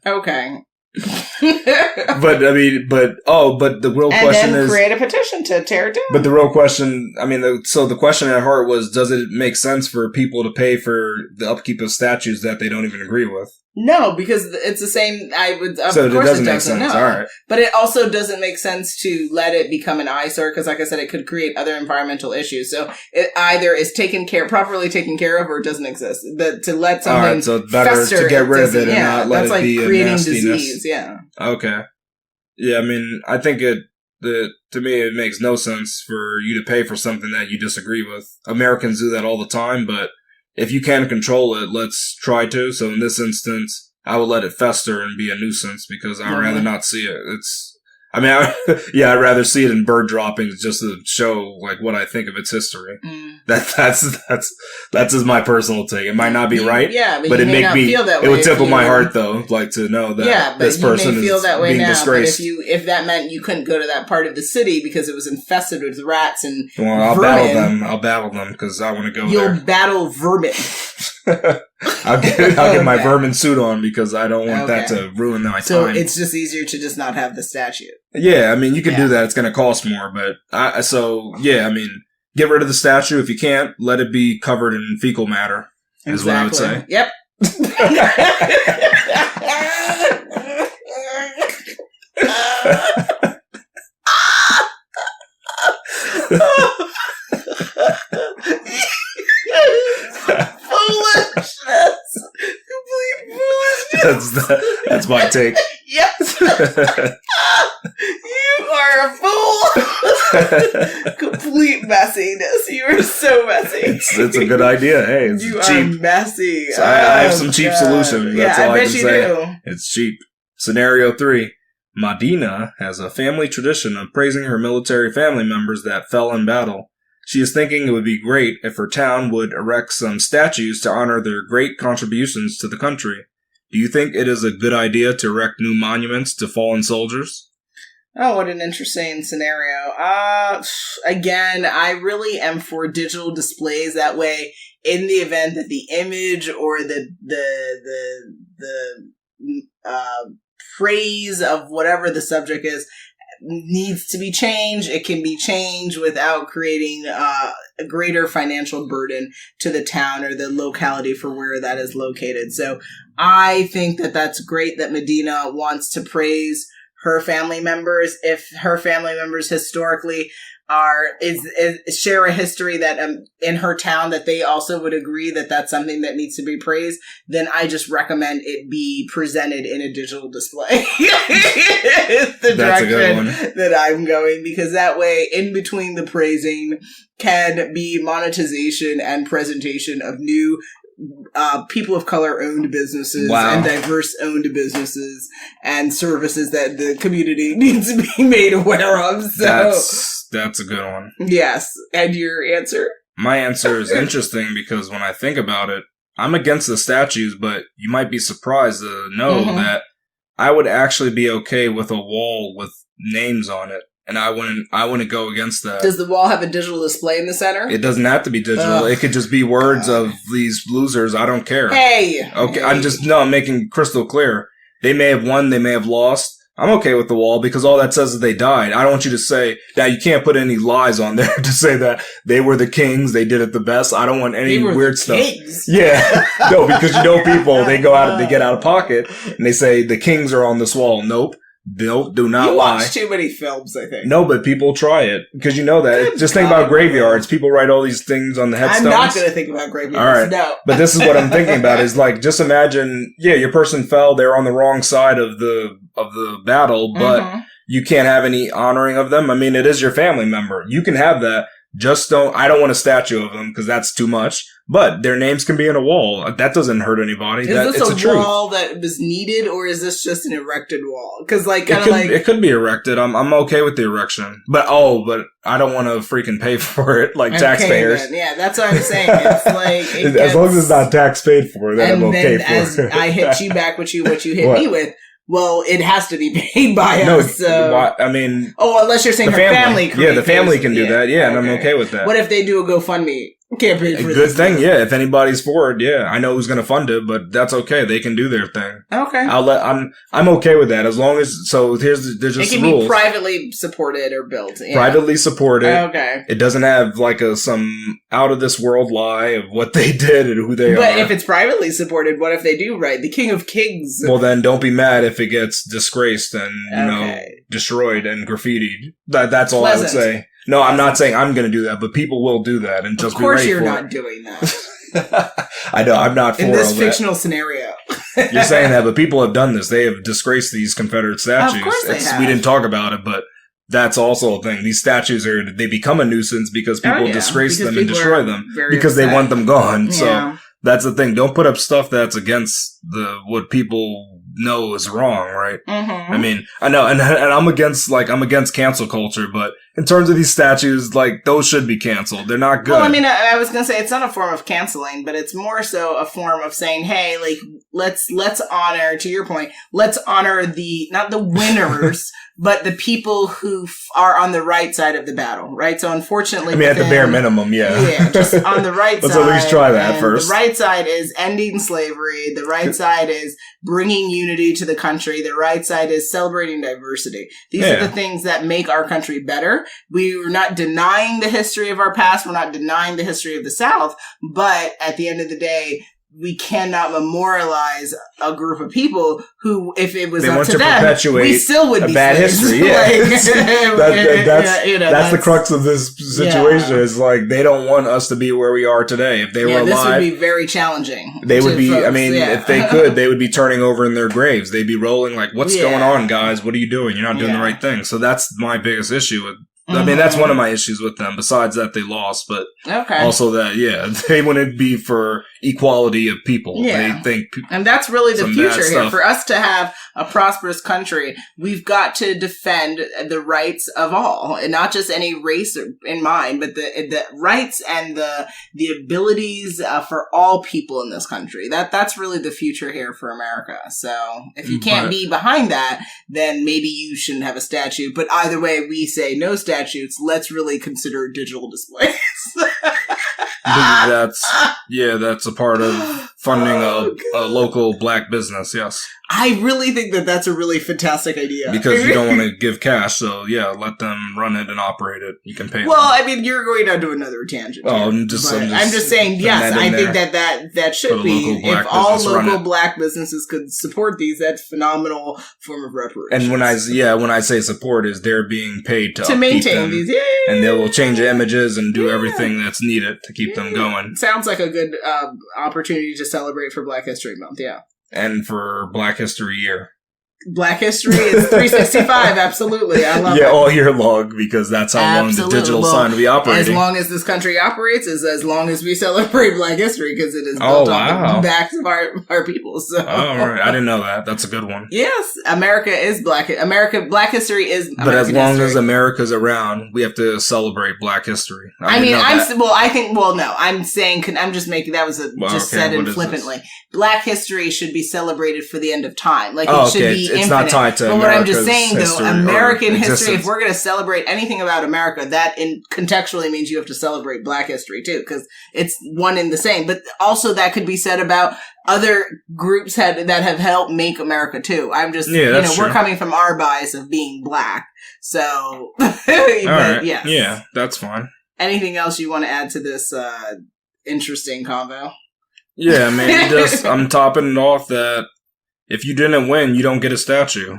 A: okay.
B: But the real question is,
A: create a petition to tear it down.
B: But the real question, the question at heart was, does it make sense for people to pay for the upkeep of statues that they don't even agree with?
A: No, because it's the same.
B: So it doesn't make sense.
A: No.
B: All right.
A: But it also doesn't make sense to let it become an eyesore because, like I said, it could create other environmental issues. So it either is properly taken care of, or it doesn't exist. But to let something
B: all right, so it's better
A: fester,
B: to get rid of it and not let it be
A: creating
B: a nastiness.
A: disease. Yeah.
B: Okay. Yeah, I think to me, it makes no sense for you to pay for something that you disagree with. Americans do that all the time, but if you can control it, let's try to. So in this instance, I would let it fester and be a nuisance because I'd rather not see it. I'd rather see it in bird droppings just to show like what I think of its history. That's just my personal take. It might not be right, but it make me. It would tickle my heart though, like to know that this person is being disgraced.
A: But if that meant you couldn't go to that part of the city because it was infested with rats and
B: I'll
A: vermin,
B: battle them because I want to go there.
A: You'll battle vermin.
B: I'll get my vermin suit on because I don't want that to ruin my time.
A: So it's just easier to just not have the statue.
B: Yeah, you can do that. It's going to cost more, but get rid of the statue if you can't. Let it be covered in fecal matter. Is what I would say.
A: Yep. Foolishness. Complete foolishness.
B: That's my take.
A: Yep. You are a fool. Complete messiness. You are so messy.
B: It's a good idea. Hey, it's
A: you
B: cheap.
A: Are messy.
B: So I have some cheap solutions. That's all I can say.
A: Do.
B: It's cheap. Scenario 3. Madina has a family tradition of praising her military family members that fell in battle. She is thinking it would be great if her town would erect some statues to honor their great contributions to the country. Do you think it is a good idea to erect new monuments to fallen soldiers?
A: Oh, what an interesting scenario. Again, I really am for digital displays. That way, in the event that the image or the praise of whatever the subject is needs to be changed, it can be changed without creating a greater financial burden to the town or the locality for where that is located. So I think that that's great that Medina wants to praise her family members. If her family members historically share a history that in her town that they also would agree that that's something that needs to be praised, then I just recommend it be presented in a digital display. It's the direction that I'm going, because that way, in between the praising can be monetization and presentation of new people of color owned businesses and diverse owned businesses and services that the community needs to be made aware of. So
B: that's a good one.
A: Yes. And your answer?
B: My answer is interesting because when I think about it, I'm against the statues, but you might be surprised to know that I would actually be okay with a wall with names on it. And I wouldn't go against that.
A: Does the wall have a digital display in the center?
B: It doesn't have to be digital. It could just be words of these losers. I don't care.
A: Hey!
B: Okay, I'm making crystal clear. They may have won, they may have lost. I'm okay with the wall because all that says is they died. I don't want you to say that. You can't put any lies on there to say that they were the kings, they did it the best. I don't want any weird stuff. Kings. Yeah. No, because people, they get out of pocket and they say the kings are on this wall. Nope. Do not lie.
A: You watch too many films, I think.
B: No, but people try it because you know that. Just think about graveyards. People write all these things on the headstones.
A: I'm not going to think about graveyards. All right. No.
B: But this is what I'm thinking about is like, just imagine, your person fell. They were on the wrong side of the battle, but you can't have any honoring of them. I mean, it is your family member. You can have that. I don't want a statue of them because that's too much, but their names can be in a wall. That doesn't hurt anybody.
A: Is this a wall that was needed, or is this just an erected wall? Because
B: it could be erected. I'm okay with the erection, but I don't want to freaking pay for it like taxpayers.
A: Then. Yeah, that's what I'm saying. It's like
B: as long as it's not tax paid for, then I'm okay for it.
A: I hit you back with what you hit me with. Well, it has to be paid by us. So.
B: Unless
A: you're saying her family.
B: The family can do that. Yeah, and I'm okay with that.
A: What if they do a GoFundMe? campaign for
B: A
A: this.
B: good thing, yeah. If anybody's for it, yeah. I know who's going to fund it, but that's okay. They can do their thing.
A: Okay.
B: I'm okay with that as long as. So there's just
A: it can
B: rules.
A: be privately supported or built. Yeah.
B: Privately supported.
A: Okay.
B: It doesn't have like some out of this world lie of what they did and who they are.
A: But if it's privately supported, what if they do right? The King of Kings.
B: Well, then don't be mad if it gets disgraced and destroyed and graffitied. That's all I would say. No, I'm not saying I'm going to do that, but people will do that and just be ready for it.
A: Of course you're not doing that.
B: I know, I'm not for
A: in this
B: all
A: fictional scenario.
B: You're saying that, but people have done this. They have disgraced these Confederate statues.
A: Of course they have.
B: We didn't talk about it, but that's also a thing. These statues they become a nuisance because people disgrace them and destroy them because they want them gone. Yeah. So that's the thing. Don't put up stuff that's against what people know is wrong, right? Mm-hmm. I mean, I know, and I'm against cancel culture, but in terms of these statues, like, those should be canceled. They're not good.
A: Well, I mean, I was gonna say it's not a form of canceling, but it's more so a form of saying, hey, like, let's honor, to your point, let's honor not the winners, but the people who are on the right side of the battle, right? So unfortunately,
B: I mean, at the bare minimum, yeah,
A: just on the right
B: let's
A: side.
B: Let's at least try that first.
A: The right side is ending slavery. The right side is bringing unity to the country. The right side is celebrating diversity. These are the things that make our country better. We're not denying the history of our past. We're not denying the history of the South. But at the end of the day, we cannot memorialize a group of people who, if it was up to them, we still would be
B: bad history. Yeah, that's the crux of this situation. Is like they don't want us to be where we are today. If they were alive,
A: this would be very challenging.
B: They would be. Folks, I mean, if they could, they would be turning over in their graves. They'd be rolling like, "What's going on, guys? What are you doing? You're not doing the right thing." So that's my biggest issue with. I mean, that's one of my issues with them, besides that they lost, but also that, they wouldn't be for equality of people.
A: Yeah.
B: They think
A: and that's really the future here. For us to have a prosperous country, we've got to defend the rights of all, and not just any race in mind, but the rights and the abilities for all people in this country. That's really the future here for America. So if you can't be behind that, then maybe you shouldn't have a statue. But either way, we say no statutes. Let's really consider digital displays.
B: That's a part of funding a local black business. Yes,
A: I really think that's a really fantastic idea
B: because you don't want to give cash. So let them run it and operate it. You can pay.
A: Well, I mean, you're going on to another tangent.
B: Oh, I'm just
A: saying. Yes, I think that should be. If all local black businesses could support these, that's phenomenal form of reparations.
B: And when I say support, is they're being paid to
A: maintain these,
B: and they will change the images and do everything that's needed to keep them going.
A: Sounds like a good opportunity to celebrate for Black History Month. Yeah,
B: and for Black History Year.
A: Black History is 365, absolutely. I love it.
B: Yeah, all year long, because that's how long the digital sign will be operating.
A: As long as this country operates, is as long as we celebrate Black History, because it is built on the backs of our people. So.
B: Oh, all right. I didn't know that. That's a good one.
A: Yes, America is Black History is American
B: But as long
A: history.
B: as America's around, we have to celebrate Black History.
A: I'm saying, I'm just making, that was said in flippantly. Black History should be celebrated for the end of time. Like, it should be
B: it's
A: infinite.
B: not tied to
A: But what I'm just saying,
B: history,
A: though, American history, if we're going to celebrate anything about America, that contextually means you have to celebrate Black history, too, because it's one and the same. But also that could be said about other groups that have helped make America, too. I'm just, we're coming from our bias of being Black. So,
B: right.
A: Yes.
B: Yeah, that's fine.
A: Anything else you want to add to this interesting convo?
B: Yeah, I mean, I'm topping it off that if you didn't win, you don't get a statue.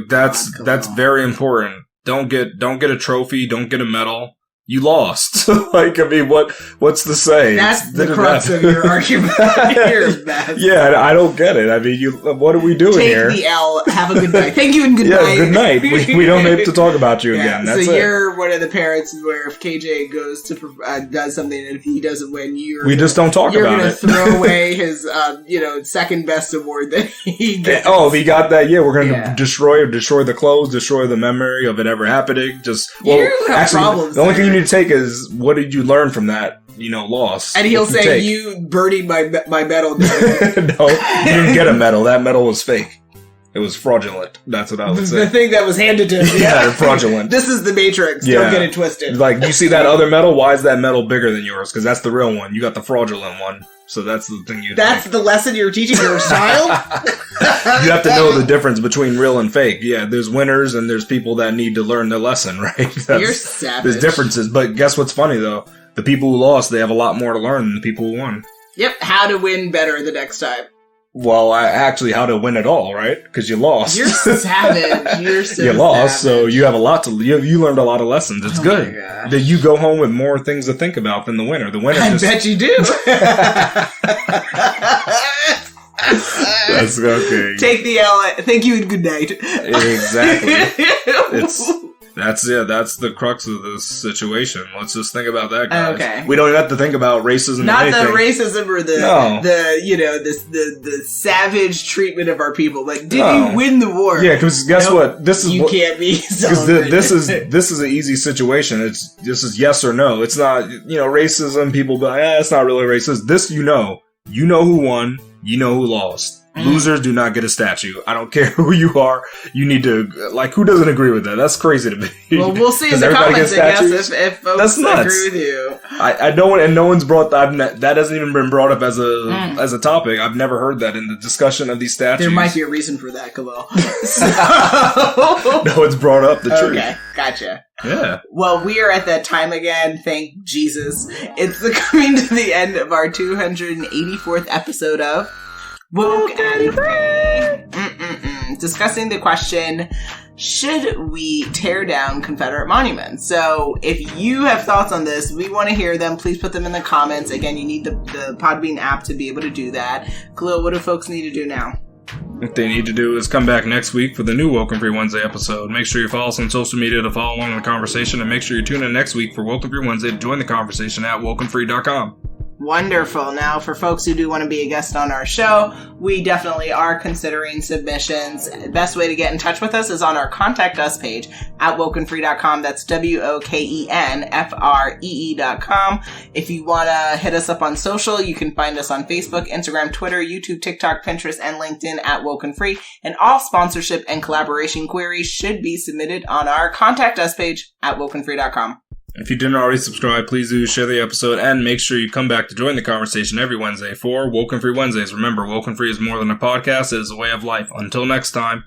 B: That's very important. Don't get a trophy. Don't get a medal. You lost. What's the say?
A: That's the crux of your argument.
B: Yeah, I don't get it. I mean, what are we doing here?
A: Take the L. Have a good night. Thank you and good night.
B: Yeah, good night. We don't have to talk about you again. That's
A: so you're one of the parents where if KJ goes to does something and if he doesn't win, we just don't talk about it. You're going to throw away his second best award that he gets.
B: Oh, if he got that, we're going to destroy the clothes, destroy the memory of it ever happening.
A: Problems.
B: The only thing you need to take is what did you learn from that loss,
A: and he'll say you birdied my medal.
B: No, you didn't get a medal. That medal was fake. It It was fraudulent. That's what I would
A: The
B: say.
A: thing that was handed to him.
B: Yeah, fraudulent.
A: This is the Matrix.
B: Yeah.
A: Don't get it twisted.
B: Like, you see that other medal? Why is that medal bigger than yours? Because that's the real one. You got the fraudulent one. So that's the thing you
A: That's the lesson you're teaching your child?
B: You have to know the difference between real and fake. Yeah, there's winners and there's people that need to learn their lesson, right?
A: You're savage.
B: There's differences. But guess what's funny, though? The people who lost, they have a lot more to learn than the people who won.
A: Yep, how to win better the next time.
B: Well, actually, how to win it all, right? Because you lost.
A: You're savage. You're so
B: You lost, so
A: savage.
B: you have a lot to. You learned a lot of lessons. It's
A: Oh
B: good.
A: my gosh.
B: That you go home with more things to think about than the winner. The winner
A: I
B: just.
A: bet you do.
B: That's okay.
A: Take the L. Thank you and good night.
B: Exactly. That's the crux of this situation. Let's just think about that, guys.
A: Okay.
B: We don't even have to think about racism.
A: Not
B: or
A: the
B: anything.
A: racism or the savage treatment of our people. Like, did you win the war?
B: Yeah, because guess
A: Nope.
B: what? This is
A: You can't be.
B: because this is an easy situation. This is yes or no. It's not racism. People be like, it's not really racist. This you know who won. You know who lost. Losers do not get a statue. I don't care who you are. You need to who doesn't agree with that? That's crazy to me.
A: Well, we'll see in
B: Does
A: the
B: everybody
A: comments,
B: get
A: I guess,
B: statues?
A: if folks
B: That's nuts.
A: agree with you.
B: I don't, and no one's brought that hasn't even been brought up as a topic. I've never heard that in the discussion of these statues.
A: There might be a reason for that, Khalil.
B: No, it's brought up the truth.
A: Okay, gotcha.
B: Yeah.
A: Well, we are at that time again. Thank Jesus. It's coming to the end of our 284th episode of WokeNFree. Discussing the question, should we tear down Confederate monuments? So if you have thoughts on this, we want to hear them. Please put them in the comments. Again, you need the Podbean app to be able to do that. Khalil, what do folks need to do now?
B: What they need to do is come back next week for the new Welcome Free Wednesday episode. Make sure you follow us on social media to follow along in the conversation, and make sure you tune in next week for Welcome Free Wednesday to join the conversation at WokeNFree.com.
A: Wonderful. Now, for folks who do want to be a guest on our show, we definitely are considering submissions. Best way to get in touch with us is on our Contact Us page at WokeNFree.com. That's WokenFree.com. If you want to hit us up on social, you can find us on Facebook, Instagram, Twitter, YouTube, TikTok, Pinterest, and LinkedIn at WokenFree. And all sponsorship and collaboration queries should be submitted on our Contact Us page at WokenFree.com.
B: If you didn't already subscribe, please do share the episode and make sure you come back to join the conversation every Wednesday for Woken Free Wednesdays. Remember, Woken Free is more than a podcast, it is a way of life. Until next time.